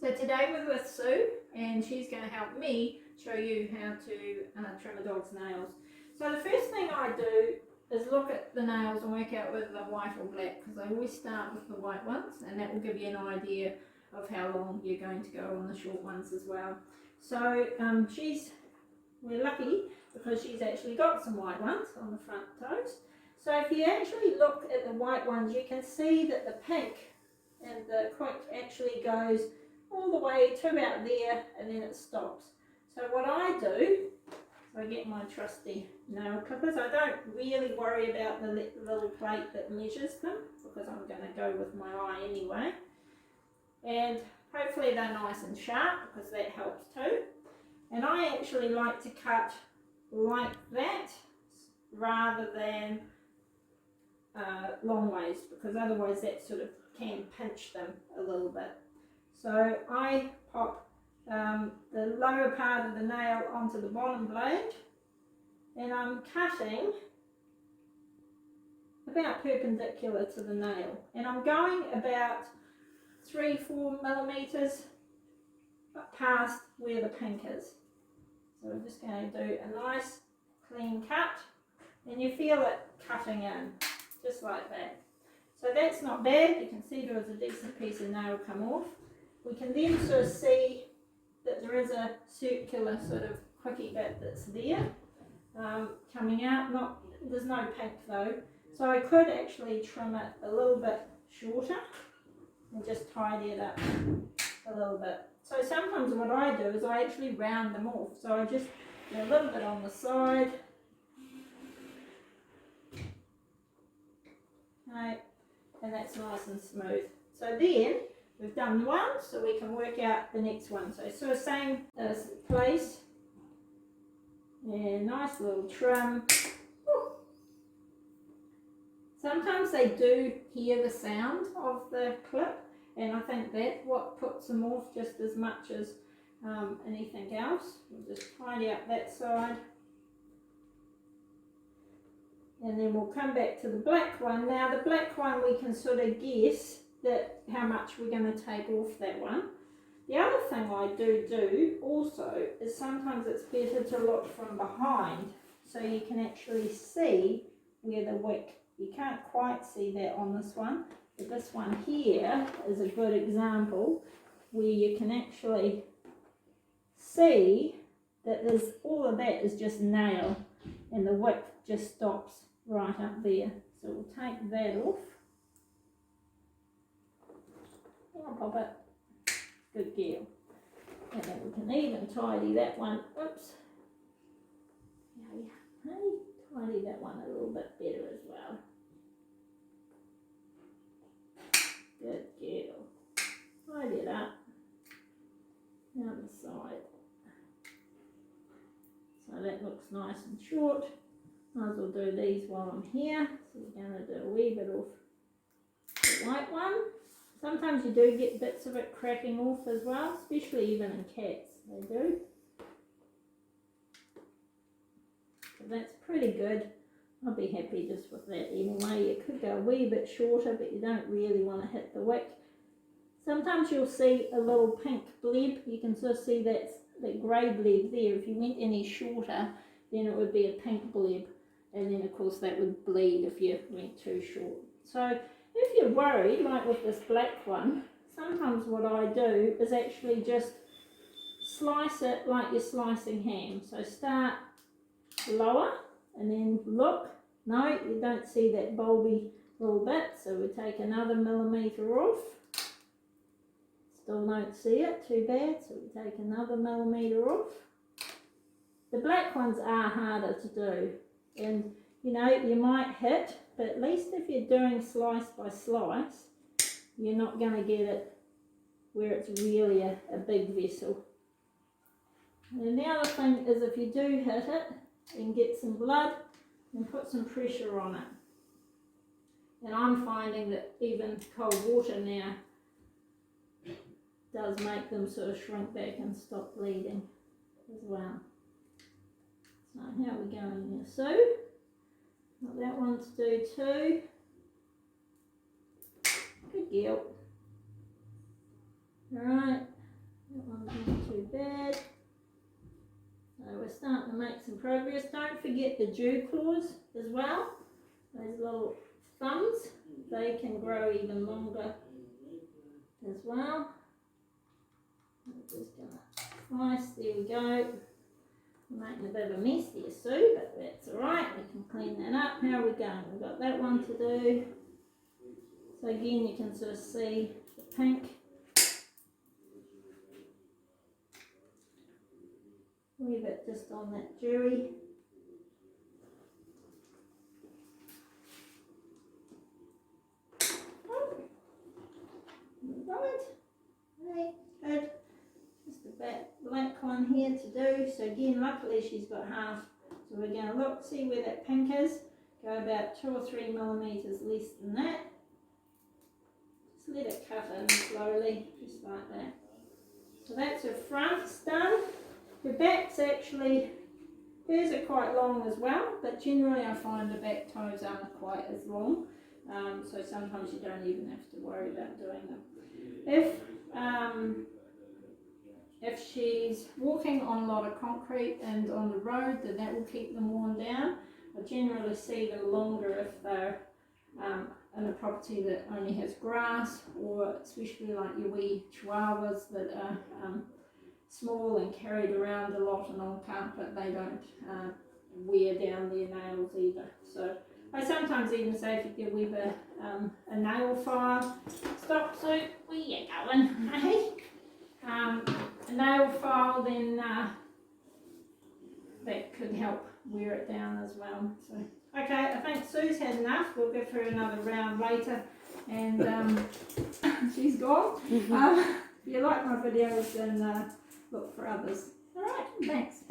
So today we're with Sue and she's going to help me show you how to trim a dog's nails. So the first thing I do is look at the nails and work out whether they're white or black, because I always start with the white ones and that will give you an idea of how long you're going to go on the short ones as well. So we're lucky because she's actually got some white ones on the front toes. So if you actually look at the white ones, you can see that the pink and the quick actually goes all the way to about there and then it stops. So what I do, I get my trusty nail clippers. I don't really worry about the little plate that measures them because I'm going to go with my eye anyway. And hopefully they're nice and sharp because that helps too. And I actually like to cut like that rather than long ways, because otherwise that sort of can pinch them a little bit. So I pop the lower part of the nail onto the bottom blade and I'm cutting about perpendicular to the nail, and I'm going about 3-4 millimeters past where the pink is. So we're just going to do a nice clean cut and you feel it cutting in just like that. So that's not bad. You can see there is a decent piece of nail come off. We can then sort of see that there is a circular sort of quickie bit that's there coming out. There's no pink though, so I could actually trim it a little bit shorter and just tidy it up a little bit. So sometimes what I do is I actually round them off. So I just do a little bit on the side. Okay, and that's nice and smooth. So then we've done one, so we can work out the next one. So sort of same place, and nice little trim. Woo. Sometimes they do hear the sound of the clip, and I think that's what puts them off just as much as anything else. We'll just tidy up that side. And then we'll come back to the black one. Now the black one we can sort of guess that how much we're going to take off that one. The other thing I do also is sometimes it's better to look from behind so you can actually see where the wick, you can't quite see that on this one, but this one here is a good example where you can actually see that there's all of that is just nail and the wick just stops right up there. So we'll take that off. I'll pop it. Good girl. And then we can even tidy that one. Oops. Yeah, tidy that one a little bit better as well. Good girl. Tidy it up. The other side. So that looks nice and short. Might as well do these while I'm here. So we're going to do a wee bit of the white one. Sometimes you do get bits of it cracking off as well, especially even in cats, they do. So that's pretty good. I'll be happy just with that anyway. You could go a wee bit shorter, but you don't really want to hit the wick. Sometimes you'll see a little pink bleb. You can sort of see that grey bleb there. If you went any shorter, then it would be a pink bleb. And then of course that would bleed if you went too short. So if you're worried, like with this black one, sometimes what I do is actually just slice it like you're slicing ham. So start lower and then look. No, you don't see that bulby little bit, so we take another millimetre off. Still don't see it, too bad, so we take another millimetre off. The black ones are harder to do. And you know, you might hit, but at least if you're doing slice by slice, you're not going to get it where it's really a big vessel. And the other thing is if you do hit it and get some blood, then put some pressure on it. And I'm finding that even cold water now does make them sort of shrink back and stop bleeding as well. So how are we going here, Sue? Well, that one's do too. Good girl. Alright, bad. So we're starting to make some progress. Don't forget the dew claws as well. Those little thumbs, they can grow even longer as well. I'm just gonna slice, there we go. I'm making a bit of a mess there, Sue, but that's alright, we can clean that up. How are we going? We've got that one to do. So again, you can sort of see the pink. Leave it just on that dewy. Right, good. Just a black one here to do. So again, luckily she's got half. So we're going to look, see where that pink is. Go about 2 or 3 millimeters less than that. Just let it cut in slowly, just like that. So that's her front's done. Her back's actually, hers are quite long as well, but generally I find the back toes aren't quite as long. So sometimes you don't even have to worry about doing them. If she's walking on a lot of concrete and on the road, then that will keep them worn down. I generally see them longer if they're in a property that only has grass, or especially like your wee chihuahuas that are small and carried around a lot and on carpet, they don't wear down their nails either. So I sometimes even say if you give Web a nail file, stop Sue, where you going, hey? A nail file, then that could help wear it down as well. So okay, I think Sue's had enough. We'll give her another round later, and she's gone. If you like my videos, then look for others. All right, thanks.